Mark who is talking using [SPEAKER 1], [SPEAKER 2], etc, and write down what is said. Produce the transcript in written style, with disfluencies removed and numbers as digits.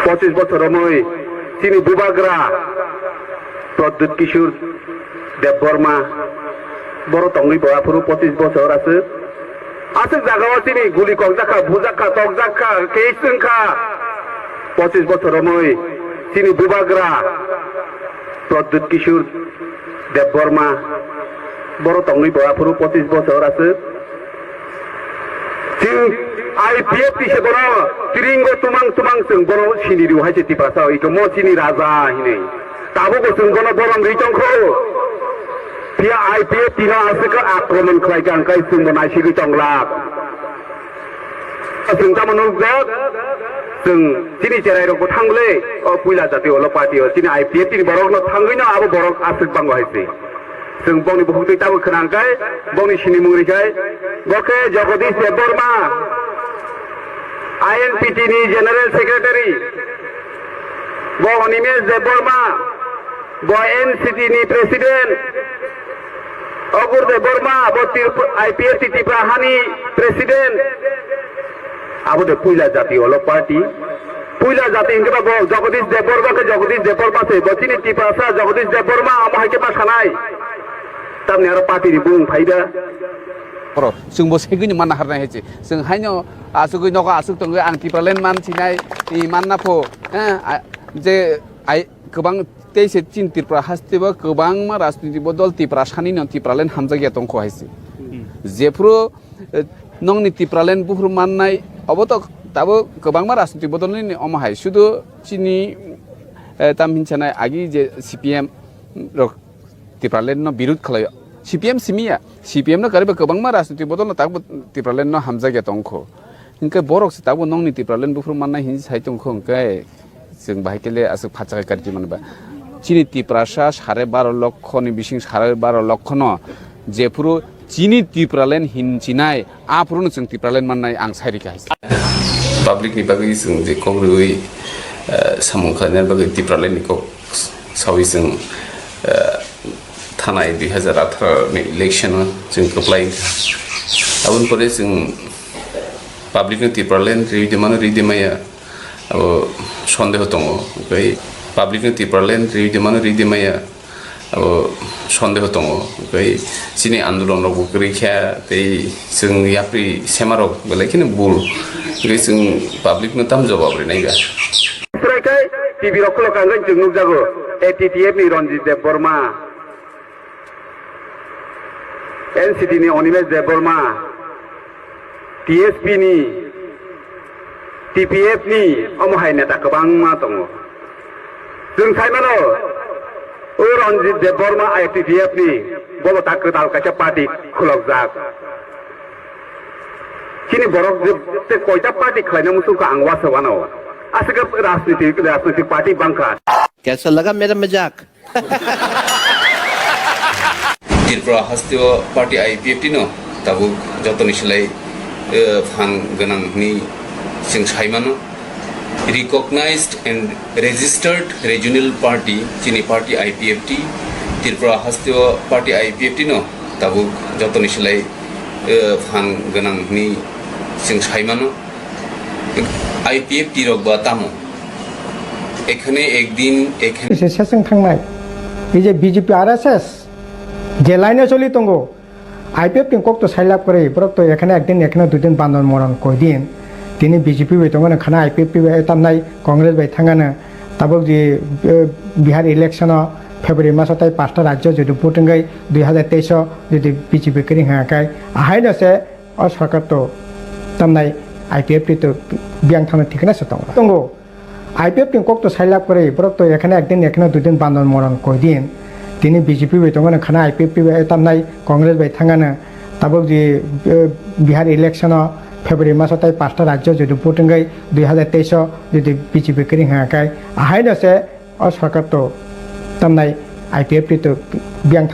[SPEAKER 1] 25 বছর মই চিনি বুবাগ্রা প্রদ্যুৎ কিশোর দেববর্মা বড় টঙ্গি বড়াপুরু 25 বছর আছে আছে জায়গাও চিনি গুলি ককজাখা বুজাখা তকজাখা কেইসংখা 25 বছর মই চিনি বুবাগ্রা প্রদ্যুৎ কিশোর দেববর্মা বড় টঙ্গি বড়াপুরু 25 বছর আছে IPF se bono tiringo tumang sung bono sini ru haje tipasa iko mo sini raja hine tabo ko sung bono borom ritong kho pia IPF tina asika akraman khlai jang kai sung bonai siri tonglak sung tamanu jat sung sini cherai ro ko thangle o puila jati olo party o sini IPF tini borok no thangoi na abo borok asik bang haise sung boni buhutui tabo khnangkai boni sini mungri kai boke Jagadish Debbarma INPT ni General Secretary bo Nimesh Debbarma bo NCT ni President Agur Debbarma bo IPF Tiprahani President abu de puila jati olo party puila jati inge bo Jagadish Debbarma ke Jagadish Debbarma se bachini Tiprasa Jagadish Debbarma amah ke pa khanai tamne aro party ni bung phaida
[SPEAKER 2] Pro, sung bos hegi ni mana harna hece, sung hanya asuk noko asuk tunggu angti perlen man sinai iman na po, je ai kebang tei se cin tipra hasti ba kebang ma rasniti bodol tipra shani non tipralen hamza ya tongko hese, je pro nong ni tipralen buhur man nai, abotok tabo kebang ma rasniti bodol ni omahai, sudo cini tamin cenai agi je CPM rok tipralen no birut kalayo. CPM simia CPM no kariba kebang ma rasniti bodol no tabu tipralen no hamza ge tongkho inke borok se tabu nong ni tipralen bufur manna hin sai tongkho inke जों बाहायकेले आसु फाचा गारजि मानबा चिनि तिप्रासा 12.5 লক্ষ नि बिसिं 12.5 লক্ষ न जेपुरु चिनि तिप्रालेन हिनचिनाय आपुरुन जों तिप्रालेन माननाय आं सारिका
[SPEAKER 3] पाब्लिक नि बागै जों जे कग्रुइ सामुखाने बागै तिप्रालेन नि को सावि जों थानाय 2018 नि इलेक्शन जों एप्लाइ आबुन परे जों पाब्लिक नि तिप्रालेन रिदिमाया अब सन्देह दङ ओमफ्राय पाब्लिक नि तिप्रालेन रिदिमाया अब सन्देह दङ ओमफ्राय चिनि आन्दोलन गैखा दै जों याप्रि सेमारक बेलायखिनो बुल ओमफ्राय जों पाब्लिक नि ताम जवाब नायगा
[SPEAKER 1] फ्रायखाय टिभि रखल कांगन जों नुजागो एटीटीएफ नि रन्जित देबबर्मा एनसीटी नि अनिमेश देबबर्मा टीएसपी नि TPF ni omohai neta kebang ma tongo जों साइमानो ओ Ranjit Debbarma ITTF ni bolo takketal kaca party khulokjak chini borok te koita party khlaina musuka ang wasawano asika राजनीतिक party bangka
[SPEAKER 4] कैसा लगा मेरा मजाक
[SPEAKER 3] त्रिपुरा हास्तियो पार्टी IPF नो ताबु जतनि सिलाय फान गोनां नि जों साइमानो recognized and registered regional party chini party IPFT Tripura हास्तियो पार्टी IPFT नो ताबु जतनि सिलाय फान गोनां नि जों साइमानो IPFT रक बा तामो एखाने एकदिन एखाने
[SPEAKER 5] सेसन थांनाय बे जे BJP RSS जे लाइने चलि तंगो IPF टिं कक्तो साइलाप करे बरक तो एखाने एकदिन एखाने दुदिन बानन मरन कोइ दिन তিনি বিজেপি বেতঙ্গনে খানা আইপিএফ তামনাই কংগ্রেস বাই থাঙ্গানো তাবক যে বিহার ইলেকশন ফেব্রুয়ারি মাসতাই 5টা রাজ্য যদি ভোটিংগাই 2023 যদি বিজেপি করিং হাকাই আহাইনসে অ সরকার তো তামনাই আইপিএফ তো বিয়াং থানা ঠিকানা সতং তঙ্গো আইপিএফ টিং কক্তো সাইলাপ করে বরক তো এখানে একদিন এখানে দুদিন বানন মরন কই দিন তিনি বিজেপি বেতঙ্গনে খানা আইপিএফ তামনাই কংগ্রেস বাই থাঙ্গানো তাবক যে বিহার ইলেকশন ফেব্রুয়ারি মাসতাই 5টা রাজ্য যদি ভোটিংগাই 2023 যদি বিজেপি করিং হাকাই আহাইনসে অ সরকার তো তামনাই আইপিএফ তো বিয়াং